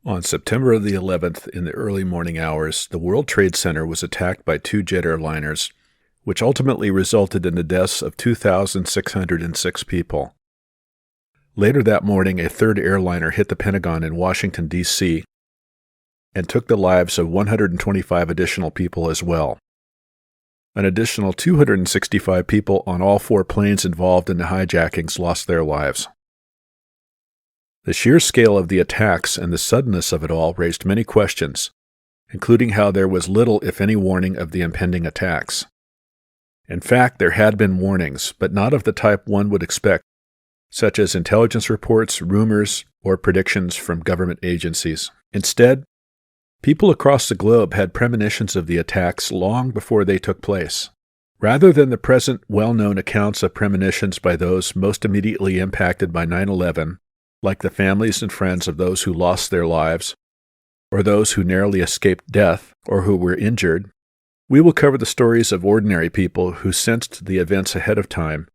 On September the 11th, in the early morning hours, the World Trade Center was attacked by two jet airliners, which ultimately resulted in the deaths of 2,606 people. Later that morning, a third airliner hit the Pentagon in Washington, D.C., and took the lives of 125 additional people as well. An additional 265 people on all four planes involved in the hijackings lost their lives. The sheer scale of the attacks and the suddenness of it all raised many questions, including how there was little, if any, warning of the impending attacks. In fact, there had been warnings, but not of the type one would expect, such as intelligence reports, rumors, or predictions from government agencies. Instead, people across the globe had premonitions of the attacks long before they took place. Rather than the present well-known accounts of premonitions by those most immediately impacted by 9/11, like the families and friends of those who lost their lives, or those who narrowly escaped death, or who were injured, we will cover the stories of ordinary people who sensed the events ahead of time,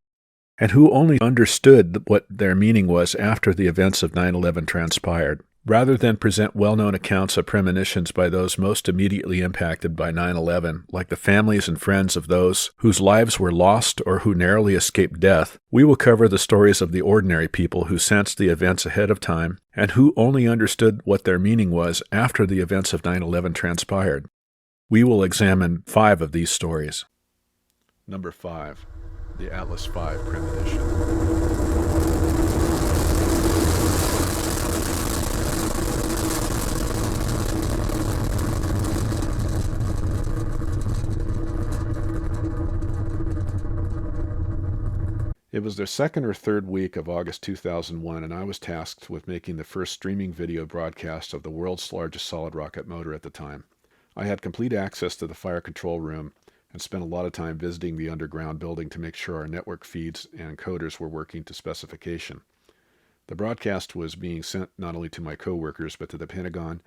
and who only understood what their meaning was after the events of 9/11 transpired. Rather than present well-known accounts of premonitions by those most immediately impacted by 9/11, like the families and friends of those whose lives were lost or who narrowly escaped death, we will cover the stories of the ordinary people who sensed the events ahead of time and who only understood what their meaning was after the events of 9/11 transpired. We will examine 5 of these stories. Number 5. The Atlas V Premonition. It was the second or third week of August 2001, and I was tasked with making the first streaming video broadcast of the world's largest solid rocket motor at the time. I had complete access to the fire control room and spent a lot of time visiting the underground building to make sure our network feeds and coders were working to specification. The broadcast was being sent not only to my coworkers, but to the Pentagon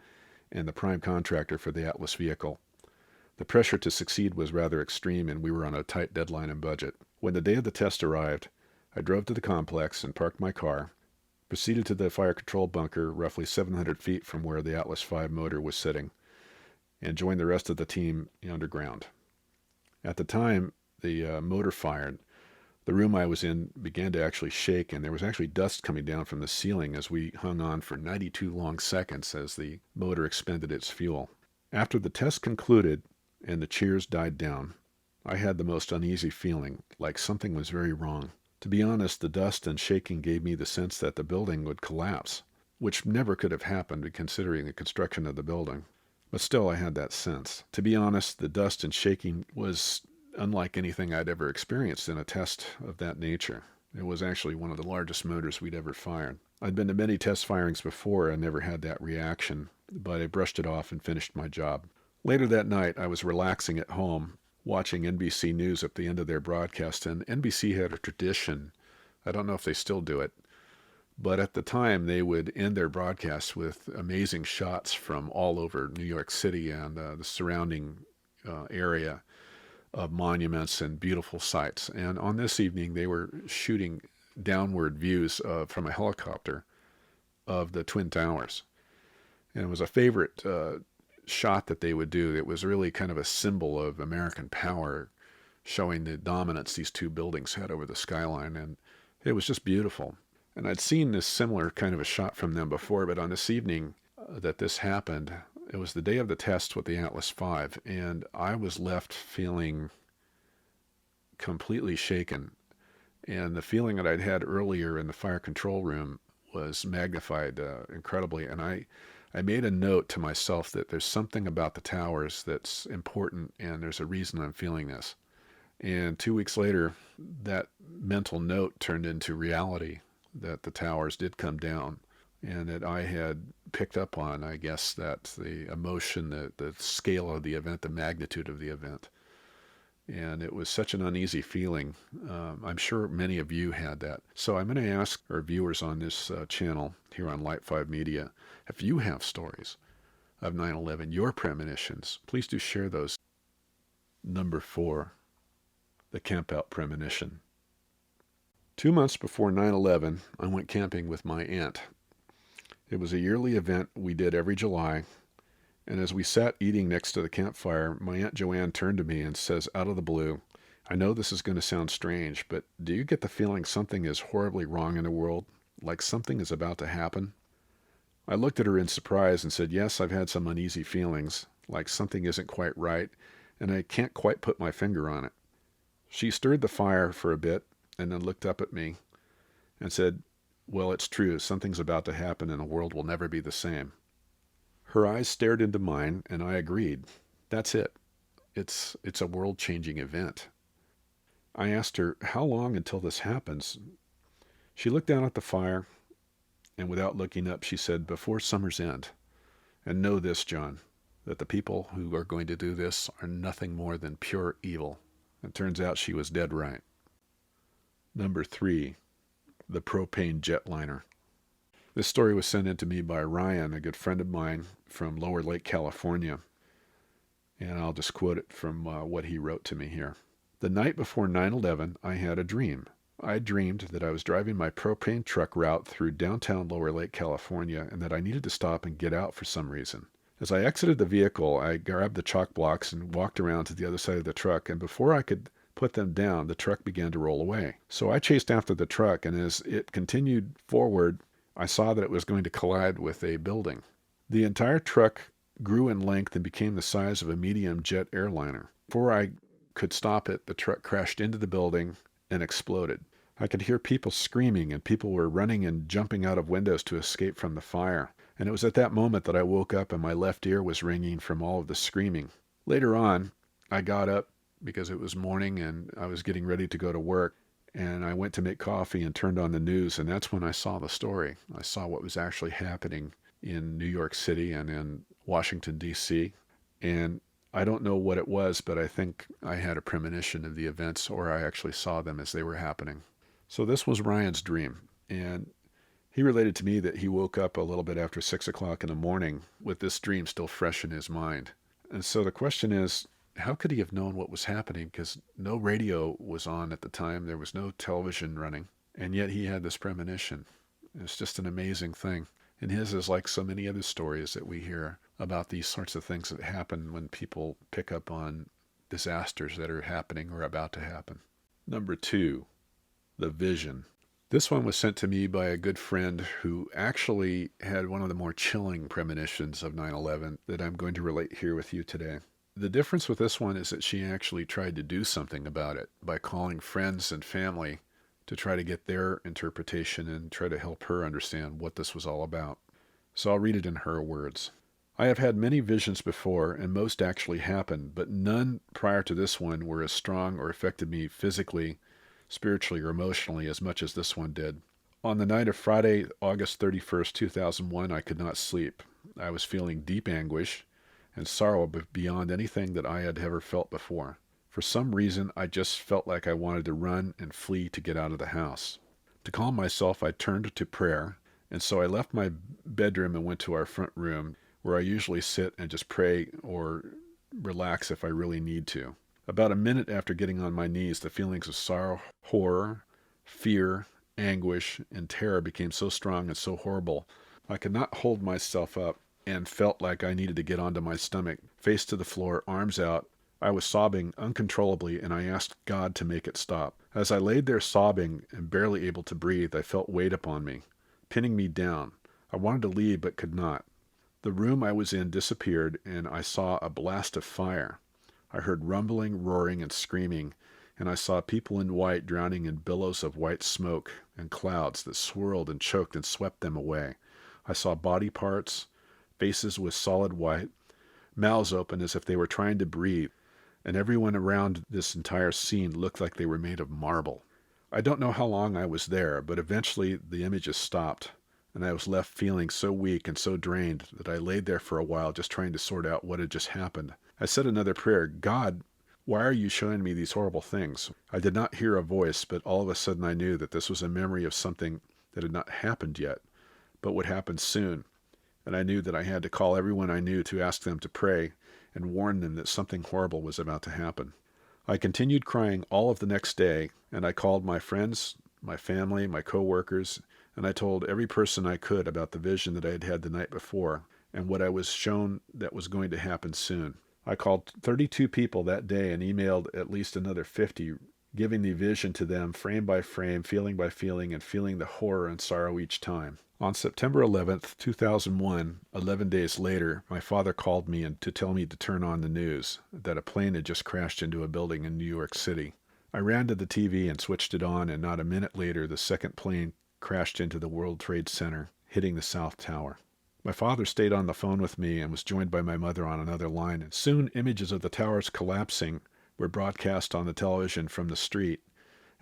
and the prime contractor for the Atlas vehicle. The pressure to succeed was rather extreme, and we were on a tight deadline and budget. When the day of the test arrived, I drove to the complex and parked my car, proceeded to the fire control bunker roughly 700 feet from where the Atlas V motor was sitting, and joined the rest of the team underground. At the time the motor fired, the room I was in began to actually shake, and there was actually dust coming down from the ceiling as we hung on for 92 long seconds as the motor expended its fuel. After the test concluded and the cheers died down, I had the most uneasy feeling, like something was very wrong. To be honest, the dust and shaking gave me the sense that the building would collapse, which never could have happened considering the construction of the building. But still, I had that sense. To be honest, the dust and shaking was unlike anything I'd ever experienced in a test of that nature. It was actually one of the largest motors we'd ever fired. I'd been to many test firings before and never had that reaction, but I brushed it off and finished my job. Later that night, I was relaxing at home, watching NBC News at the end of their broadcast, and NBC had a tradition, I don't know if they still do it, but at the time they would end their broadcasts with amazing shots from all over New York City and the surrounding area of monuments and beautiful sights. And on this evening they were shooting downward views from a helicopter of the Twin Towers. And it was a favorite shot that they would do. It was really kind of a symbol of American power, showing the dominance these two buildings had over the skyline, and it was just beautiful. And I'd seen this similar kind of a shot from them before, but on this evening that this happened, it was the day of the test with the Atlas V, and I was left feeling completely shaken. And the feeling that I'd had earlier in the fire control room was magnified incredibly, and I made a note to myself that there's something about the towers that's important, and there's a reason I'm feeling this. And 2 weeks later, that mental note turned into reality, that the towers did come down, and that I had picked up on, I guess, that the emotion, the scale of the event, the magnitude of the event. And it was such an uneasy feeling. I'm sure many of you had that. So I'm going to ask our viewers on this channel here on Light 5 Media, if you have stories of 9/11, your premonitions, please do share those. Number 4, The Campout Premonition. 2 months before 9/11, I went camping with my aunt. It was a yearly event we did every July, and as we sat eating next to the campfire, my Aunt Joanne turned to me and says out of the blue, "I know this is going to sound strange, but do you get the feeling something is horribly wrong in the world? Like something is about to happen?" I looked at her in surprise and said, "Yes, I've had some uneasy feelings, like something isn't quite right, and I can't quite put my finger on it." She stirred the fire for a bit and then looked up at me and said, "Well, it's true. Something's about to happen and the world will never be the same." Her eyes stared into mine and I agreed. That's it. It's a world-changing event. I asked her, "How long until this happens?" She looked down at the fire and without looking up, she said, "Before summer's end. And know this, John, that the people who are going to do this are nothing more than pure evil." It turns out she was dead right. Number 3, the propane jetliner. This story was sent in to me by Ryan, a good friend of mine from Lower Lake, California. And I'll just quote it from what he wrote to me here. "The night before 9/11, I had a dream. I dreamed that I was driving my propane truck route through downtown Lower Lake, California, and that I needed to stop and get out for some reason. As I exited the vehicle, I grabbed the chalk blocks and walked around to the other side of the truck, and before I could put them down, the truck began to roll away. So I chased after the truck, and as it continued forward, I saw that it was going to collide with a building. The entire truck grew in length and became the size of a medium jet airliner. Before I could stop it, the truck crashed into the building and exploded. I could hear people screaming, and people were running and jumping out of windows to escape from the fire. And it was at that moment that I woke up and my left ear was ringing from all of the screaming. Later on, I got up because it was morning and I was getting ready to go to work. And I went to make coffee and turned on the news, and that's when I saw the story. I saw what was actually happening in New York City and in Washington, D.C. And I don't know what it was, but I think I had a premonition of the events, or I actually saw them as they were happening. So this was Ryan's dream, and he related to me that he woke up a little bit after 6 o'clock in the morning with this dream still fresh in his mind. And so the question is, how could he have known what was happening? Because no radio was on at the time. There was no television running. And yet he had this premonition. It's just an amazing thing. And his is like so many other stories that we hear about these sorts of things that happen when people pick up on disasters that are happening or about to happen. Number 2, the vision. This one was sent to me by a good friend who actually had one of the more chilling premonitions of 9/11 that I'm going to relate here with you today. The difference with this one is that she actually tried to do something about it by calling friends and family to try to get their interpretation and try to help her understand what this was all about. So I'll read it in her words. "I have had many visions before, and most actually happened, but none prior to this one were as strong or affected me physically, spiritually, or emotionally as much as this one did. On the night of Friday, August 31st, 2001, I could not sleep. I was feeling deep anguish and sorrow beyond anything that I had ever felt before. For some reason, I just felt like I wanted to run and flee to get out of the house. To calm myself, I turned to prayer, and so I left my bedroom and went to our front room, where I usually sit and just pray or relax if I really need to. About a minute after getting on my knees, the feelings of sorrow, horror, fear, anguish, and terror became so strong and so horrible, I could not hold myself up and felt like I needed to get onto my stomach, face to the floor, arms out. I was sobbing uncontrollably, and I asked God to make it stop. As I laid there sobbing and barely able to breathe, I felt weight upon me, pinning me down. I wanted to leave but could not. The room I was in disappeared, and I saw a blast of fire. I heard rumbling, roaring, and screaming, and I saw people in white drowning in billows of white smoke and clouds that swirled and choked and swept them away. I saw body parts, faces with solid white, mouths open as if they were trying to breathe, and everyone around this entire scene looked like they were made of marble. I don't know how long I was there, but eventually the images stopped, and I was left feeling so weak and so drained that I laid there for a while just trying to sort out what had just happened. I said another prayer, God, why are you showing me these horrible things? I did not hear a voice, but all of a sudden I knew that this was a memory of something that had not happened yet, but would happen soon. And I knew that I had to call everyone I knew to ask them to pray and warn them that something horrible was about to happen. I continued crying all of the next day, and I called my friends, my family, my coworkers, and I told every person I could about the vision that I had had the night before and what I was shown that was going to happen soon. I called 32 people that day and emailed at least another 50, giving the vision to them frame by frame, feeling by feeling, and feeling the horror and sorrow each time. On September 11th, 2001, 11 days later, my father called me to tell me to turn on the news, that a plane had just crashed into a building in New York City. I ran to the TV and switched it on, and not a minute later, the second plane crashed into the World Trade Center, hitting the South Tower. My father stayed on the phone with me and was joined by my mother on another line, and soon images of the towers collapsing were broadcast on the television from the street,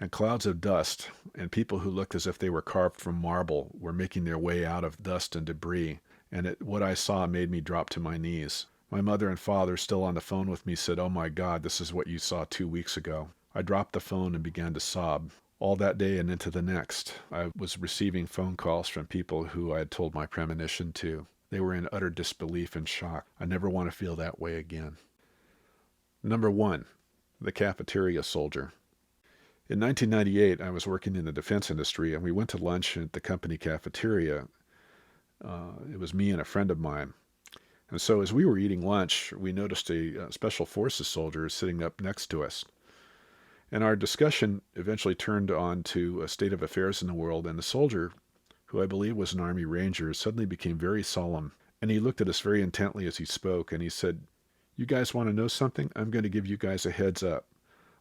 and clouds of dust and people who looked as if they were carved from marble were making their way out of dust and debris, and what I saw made me drop to my knees. My mother and father, still on the phone with me, said, "Oh my God, this is what you saw 2 weeks ago." I dropped the phone and began to sob. All that day and into the next, I was receiving phone calls from people who I had told my premonition to. They were in utter disbelief and shock. I never want to feel that way again. Number 1. The Cafeteria Soldier. In 1998, I was working in the defense industry, and we went to lunch at the company cafeteria. It was me and a friend of mine. And so as we were eating lunch, we noticed a Special Forces soldier sitting up next to us. And our discussion eventually turned on to a state of affairs in the world, and the soldier, who I believe was an Army Ranger, suddenly became very solemn, and he looked at us very intently as he spoke, and he said, "You guys want to know something? I'm going to give you guys a heads up.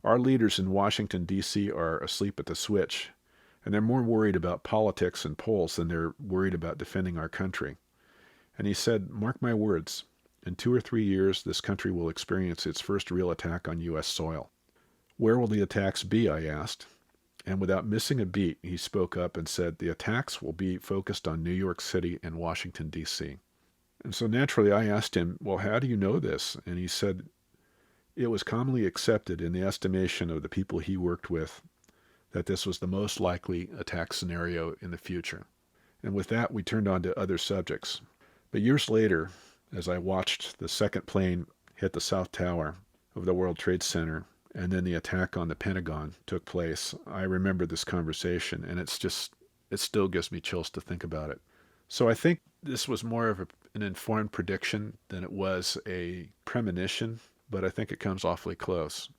Our leaders in Washington, D.C. are asleep at the switch, and they're more worried about politics and polls than they're worried about defending our country." And he said, "Mark my words, in 2 or 3 years, this country will experience its first real attack on U.S. soil." "Where will the attacks be?" I asked. And without missing a beat, he spoke up and said, "The attacks will be focused on New York City and Washington, D.C." And so naturally I asked him, "Well, how do you know this?" And he said, it was commonly accepted in the estimation of the people he worked with that this was the most likely attack scenario in the future. And with that, we turned on to other subjects. But years later, as I watched the second plane hit the South Tower of the World Trade Center, and then the attack on the Pentagon took place, I remember this conversation, and it still gives me chills to think about it. So I think this was more of an informed prediction than it was a premonition, but I think it comes awfully close.